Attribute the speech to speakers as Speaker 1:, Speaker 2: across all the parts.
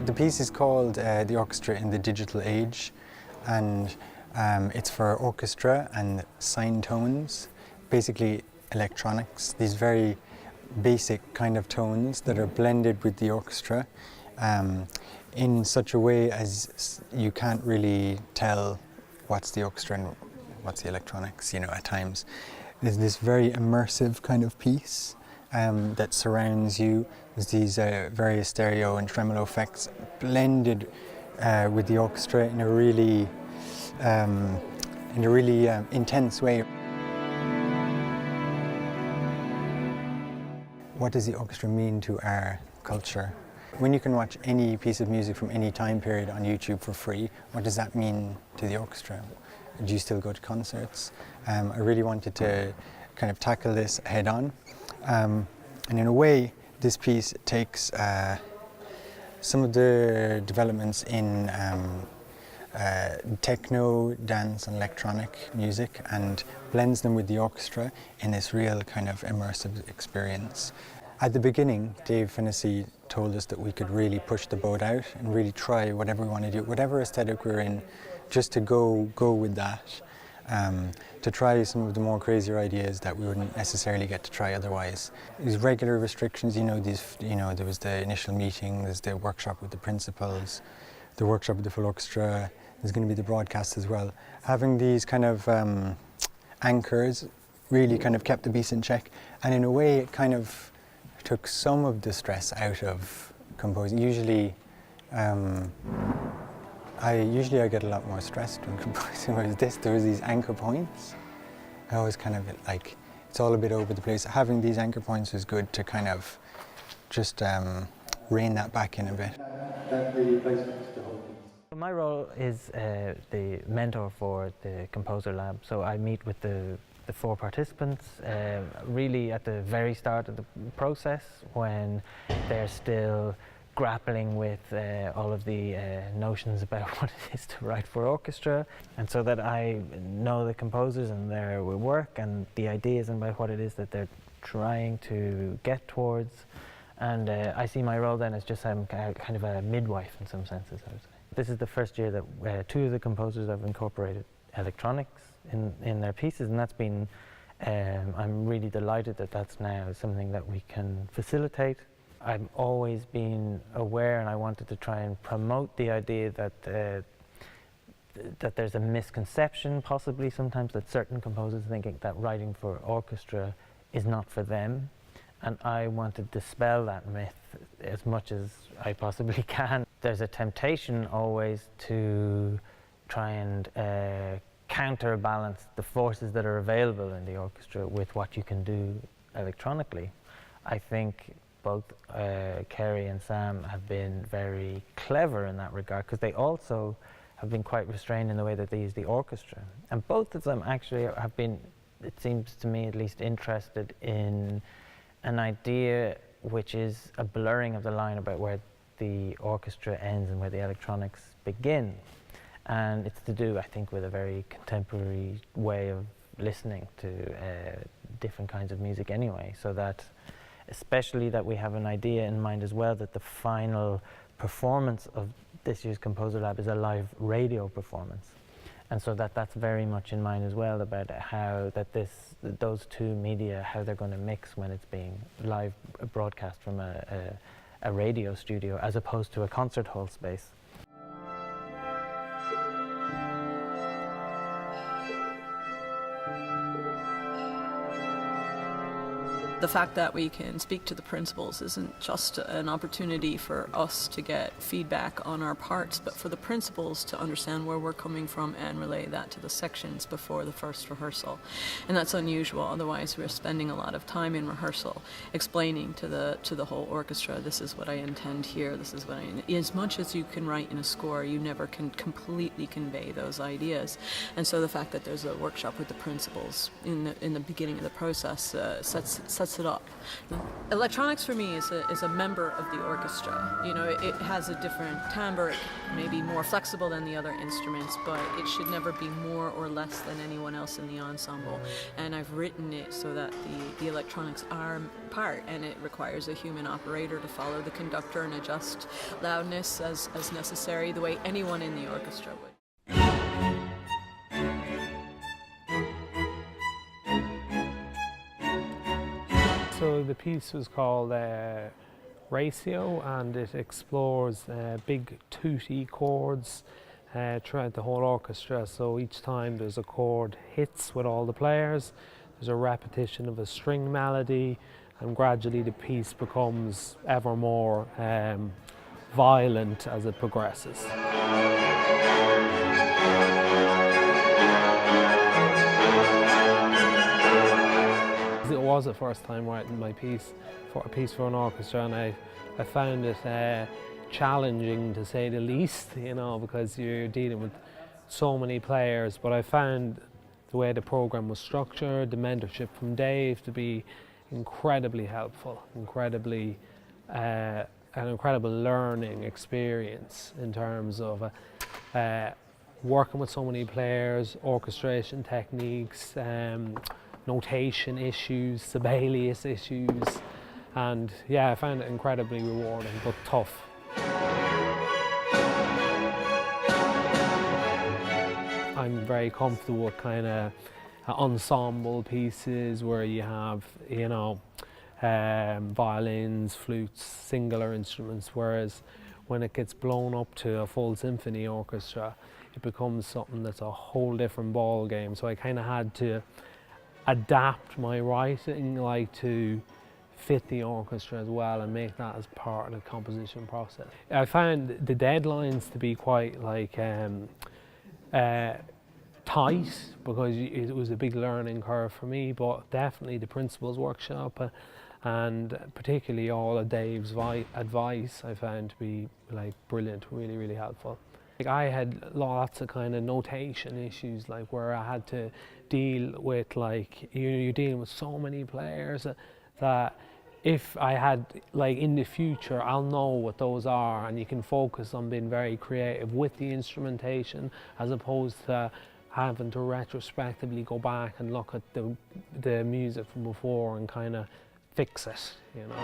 Speaker 1: The piece is called The Orchestra in the Digital Age, and it's for orchestra and sine tones, basically electronics, these very basic kind of tones that are blended with the orchestra in such a way as you can't really tell what's the orchestra and what's the electronics, you know, at times. There's this very immersive kind of piece that surrounds you. There's these various stereo and tremolo effects blended with the orchestra in a really intense way. What does the orchestra mean to our culture? When you can watch any piece of music from any time period on YouTube for free, what does that mean to the orchestra? Do you still go to concerts? I really wanted to kind of tackle this head on. And in a way, this piece takes some of the developments in techno, dance and electronic music and blends them with the orchestra in this real kind of immersive experience. At the beginning, David Fennessy told us that we could really push the boat out and really try whatever we want to do, whatever aesthetic we're in, just to go with that, to try some of the more crazier ideas that we wouldn't necessarily get to try otherwise. These regular restrictions, there was the initial meeting, there's the workshop with the principals, the workshop with the full orchestra, there's going to be the broadcast as well. Having these kind of anchors really kind of kept the beast in check, and in a way it kind of took some of the stress out of composing. Usually I get a lot more stressed when composing, whereas there was these anchor points. I always kind of like, it's all a bit over the place. Having these anchor points was good to kind of just rein that back in a bit.
Speaker 2: My role is the mentor for the Composer Lab, so I meet with the four participants really at the very start of the process when they're still grappling with all of the notions about what it is to write for orchestra, and so that I know the composers and their work and the ideas and about what it is that they're trying to get towards, and I see my role then as just kind of a midwife in some senses, I would say. This is the first year that two of the composers have incorporated electronics in their pieces, and that's been, I'm really delighted that that's now something that we can facilitate. I've always been aware, and I wanted to try and promote the idea that that there's a misconception possibly sometimes that certain composers thinking that writing for orchestra is not for them, and I want to dispel that myth as much as I possibly can. There's a temptation always to try and counterbalance the forces that are available in the orchestra with what you can do electronically. I think both Kerry and Sam have been very clever in that regard, because they also have been quite restrained in the way that they use the orchestra. And both of them actually have been, it seems to me at least, interested in an idea which is a blurring of the line about where the orchestra ends and where the electronics begin. And it's to do, I think, with a very contemporary way of listening to different kinds of music anyway, so that especially that we have an idea in mind as well that the final performance of this year's Composer Lab is a live radio performance. And so that's very much in mind as well, about how that those two media, how they're going to mix when it's being live broadcast from a radio studio as opposed to a concert hall space.
Speaker 3: The fact that we can speak to the principals isn't just an opportunity for us to get feedback on our parts, but for the principals to understand where we're coming from and relay that to the sections before the first rehearsal. And that's unusual, otherwise we're spending a lot of time in rehearsal explaining to the whole orchestra, this is what I intend here, this is what as much as you can write in a score, you never can completely convey those ideas. And so the fact that there's a workshop with the principals in the beginning of the process sets sets it up. Electronics for me is a member of the orchestra. You know, it has a different timbre, it may be more flexible than the other instruments, but it should never be more or less than anyone else in the ensemble. And I've written it so that the electronics are part, and it requires a human operator to follow the conductor and adjust loudness as necessary, the way anyone in the orchestra would.
Speaker 4: So the piece was called Ratio, and it explores big tooty chords throughout the whole orchestra. So each time there's a chord hits with all the players, there's a repetition of a string melody, and gradually the piece becomes ever more violent as it progresses. It was the first time writing a piece for an orchestra, and I found it challenging, to say the least, you know, because you're dealing with so many players. But I found the way the program was structured, the mentorship from Dave, to be incredibly helpful, an incredible learning experience in terms of working with so many players, orchestration techniques, notation issues, Sibelius issues, and yeah, I found it incredibly rewarding but tough. I'm very comfortable with kind of ensemble pieces where you have, you know, violins, flutes, singular instruments, whereas when it gets blown up to a full symphony orchestra, it becomes something that's a whole different ball game. So I kind of had to adapt my writing to fit the orchestra as well, and make that as part of the composition process. I found the deadlines to be quite tight, because it was a big learning curve for me, but definitely the principals workshop and particularly all of Dave's advice I found to be brilliant, really helpful. I had lots of kind of notation issues, where I had to deal with you're dealing with so many players that if I had in the future, I'll know what those are, and you can focus on being very creative with the instrumentation as opposed to having to retrospectively go back and look at the music from before and kind of fix it, you know.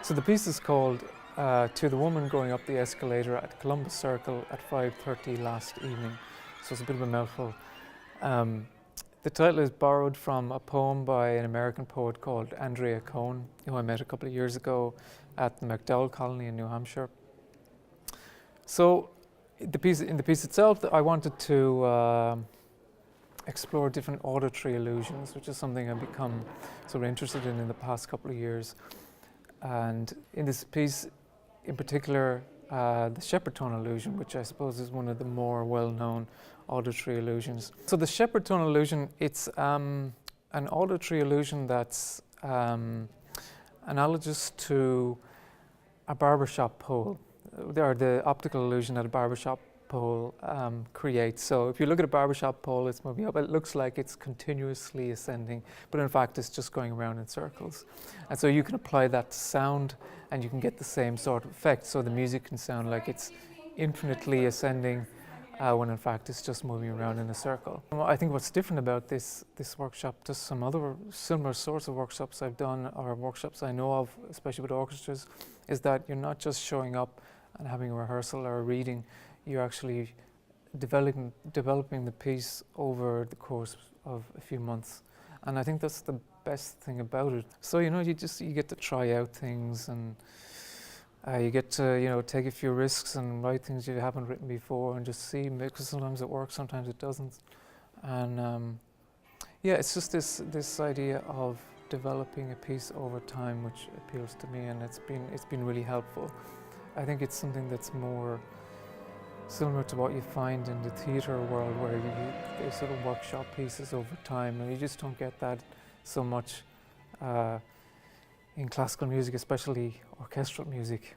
Speaker 5: So the piece is called To the Woman Going Up the Escalator at Columbus Circle at 5:30 last evening. So it's a bit of a mouthful. The title is borrowed from a poem by an American poet called Andrea Cohen, who I met a couple of years ago at the MacDowell Colony in New Hampshire. So in the piece itself, I wanted to explore different auditory illusions, which is something I've become sort of interested in the past couple of years. And in this piece, in particular, the shepherd tone illusion, which I suppose is one of the more well-known auditory illusions. So the shepherd tone illusion, it's an auditory illusion that's analogous to a barbershop pole, or the optical illusion that a barbershop pole creates. So if you look at a barbershop pole, it's moving up. It looks like it's continuously ascending, but in fact it's just going around in circles. And so you can apply that to sound, and you can get the same sort of effect. So the music can sound like it's infinitely ascending when in fact it's just moving around in a circle. I think what's different about this workshop to some other similar sorts of workshops I've done, or workshops I know of, especially with orchestras, is that you're not just showing up and having a rehearsal or a reading. You're actually developing the piece over the course of a few months, and I think that's the best thing about it. So you get to try out things, and you get to take a few risks and write things you haven't written before, and just see, because sometimes it works, sometimes it doesn't, and yeah, it's just this idea of developing a piece over time which appeals to me, and it's been really helpful. I think it's something that's more similar to what you find in the theatre world, where they sort of workshop pieces over time, and you just don't get that so much in classical music, especially orchestral music.